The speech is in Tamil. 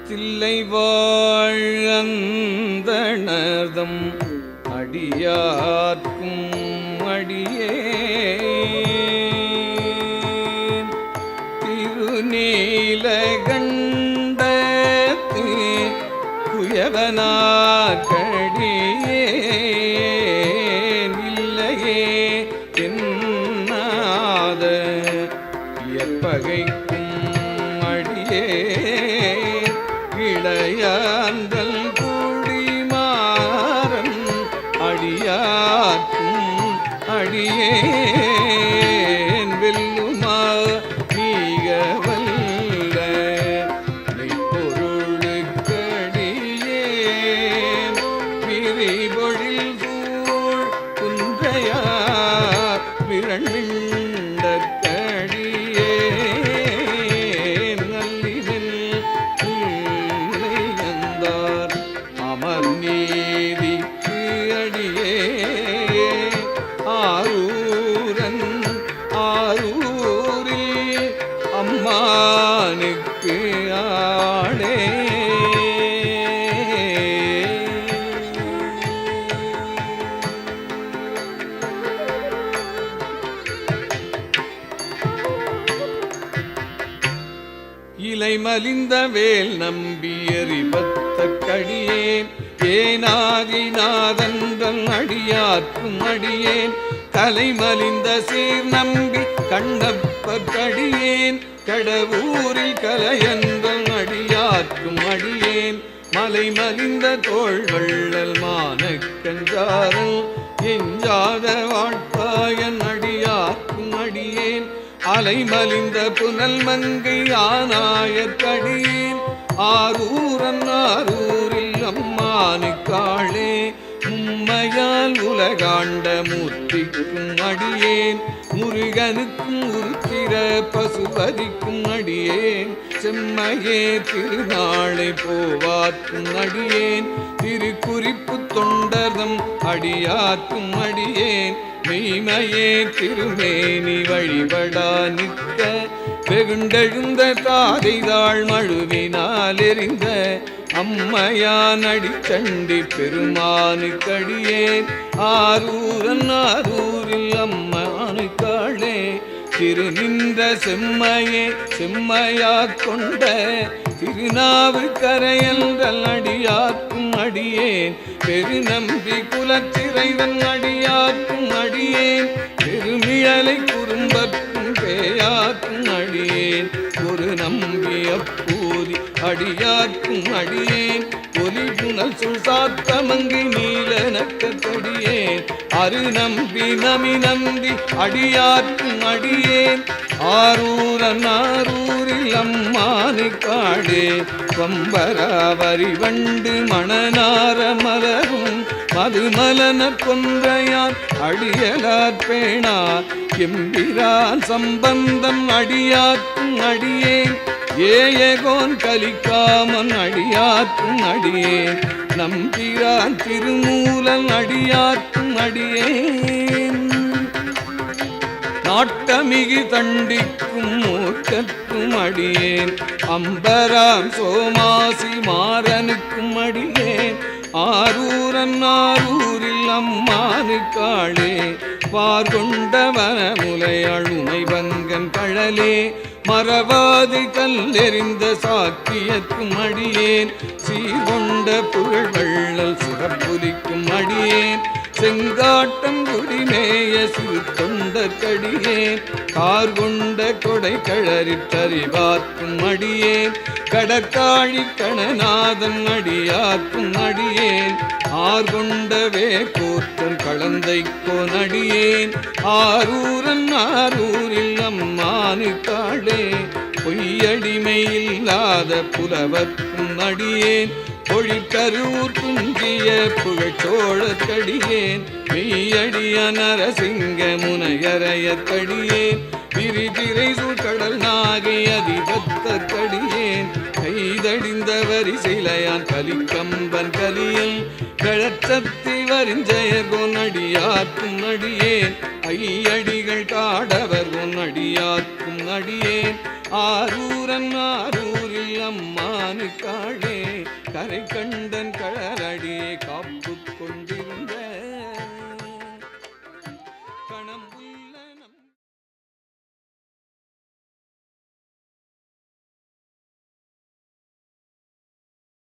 தில்லை வாழ்ந்தனர்தம் அடியார்க்கும் அடியே திருநீலகண்டத்து குயவனார்க்கடியே இல்லையே என்னாத எப்பகைக்கும் அடியே இளையாந்தல் குடிமாறன் அடியார்க்கும் அடியேன் வெல்லுமா நீக வல்ல மெய்ப்பொருளுக்கடியேன் விரிபொழில் சூழ் குன்றையார் விரண்மிண்டற்கடியேன் நல்லினில் இல்லையந்தார் அமர் நீதிக்கு அடியே ஆரூரன் ஆரூரில் அம்மானுக்கு ஆளே இலை மலிந்த வேல் நம்பியறிபத்த கடியேன் ஏனாதிநாதன்றன் அடியார்க்கும் அடியேன் தலை மலிந்த சீர் நம்பி கண்ணப்பர் கடியேன் கடவுரில் கலையன்றன் அடியார்க்கும் அடியேன் மலை மலிந்த தோள் வள்ளல் மானக்கஞ்சாரல் எஞ்சாத வாழ்த்தாயன் அடியார்க்கும் அடியேன் அலை மலிந்த புனல் மங்கை ஆனாயற்கடியேன் ஆரூரன் ஆரூரில் அம்மானுக்காளே உம்மையால் உலகாண்ட மூர்த்திக்கும் அடியேன் முருகனுக்கும் உருத்திர பசுபதிக்கும் அடியேன் செம்மையே திருநாளை போவார்க்கும் அடியேன் திருக்குறிப்பு தொண்டர்தம் அடியார்க்கும் அடியேன் மெய்மையே திருமேனி வழிபடா நிற்க வெகுண்டெழுந்த தாதைதாள் மழுவினால் எறிந்த அம்மையான் அடிச்சண்டி பெருமானுக்கடியேன் ஆரூரன் ஆரூரில் அம்மானுக்காளே திருநின்ற செம்மையே செம்மையா கொண்ட திருநாவுக்கரையன்றல் அடியார்க்கும் அடியேன் பெருநம்பி குலத்திரைவன் அடியார்க்கும் அடியேன் பெருமிழலை குறும்பர்க்கும் பேயார்க்கும் அடியேன் ஒரு நம்பி அப்பூதி அடியார்க்கும் அடியேன் ஒலி புனல் சுசாத்தமங்கி நீல நக்கத்தடியேன் அரு நம்பி நமி நந்தி அடியார்க்கும் அடியேன் ஆரூரன் ஆரூரில் அம்மானுக்காளே கொம்பராவரி வண்டு மணநார மலரும் மதுமலன கொன்றையார் அடியலார் பேணார் எம்பிரான் சம்பந்தம் அடியார்க்கும் அடியேன் ஏயகோன் கலிக்காமன் அடியார்க்கும் அடியேன் நம்பிரான் திருமூலன் அடியார்க்கும் அடியேன் நாட்டமிகு தண்டிக்கும் மூர்க்கத்தும் அடியேன் அம்பராம் சோமாசி மாறனுக்கும் அடியேன் ஆரூரன் ஆரூரில் அம்மானுக்காளே பார்கொண்டவன முலை அழுமை வங்கன் கழலே மறவாது கல்லெறிந்த சாக்கியத்தும் அடியேன் சீர்கொண்ட புகழ் வள்ளல் சிறப்புலிக்கும் அடியேன் செங்காட்டம் குடிமேய சிறு தொண்டற்கடியேன் கார்கொண்ட கொடை கழறிற்றறிவார்க்கும் அடியேன் கடற்காழி கணநாதன் அடியார்க்கும் அடியேன் ஆர்கொண்டவே கூற்றன் கலந்தைக்கோன் அடியேன் ஆரூரன் ஆரூரில் அம்மானுக்காளே பொய்யடிமை இல்லாத புலவர்க்கும் அடியேன் பொழிற்கரூர் குஞ்சிய புகழ்ச்சோழற்கடியேன் மெய்யடிய நரசிங்க முனையரையற்கடியேன் விரிதிரை சூழ்கடல் நாகை அதிபத்தற்கடியேன் கைதடிந்த வரிசைலையான் கலிக்கம்பன் கலியல் கழச்சத்தி வரிஞ்சயர் கொன்னடியார்க்கும் அடியேன் ஐயடிகள் காடவர் கொன்னடியார்க்கும் அடியேன் ஆரூரன் ஆரூரில் அம்மா கலிமானுக்காளே கரை கண்டன் கழலடியே காப்பு கொண்டிருந்த கணம்புல்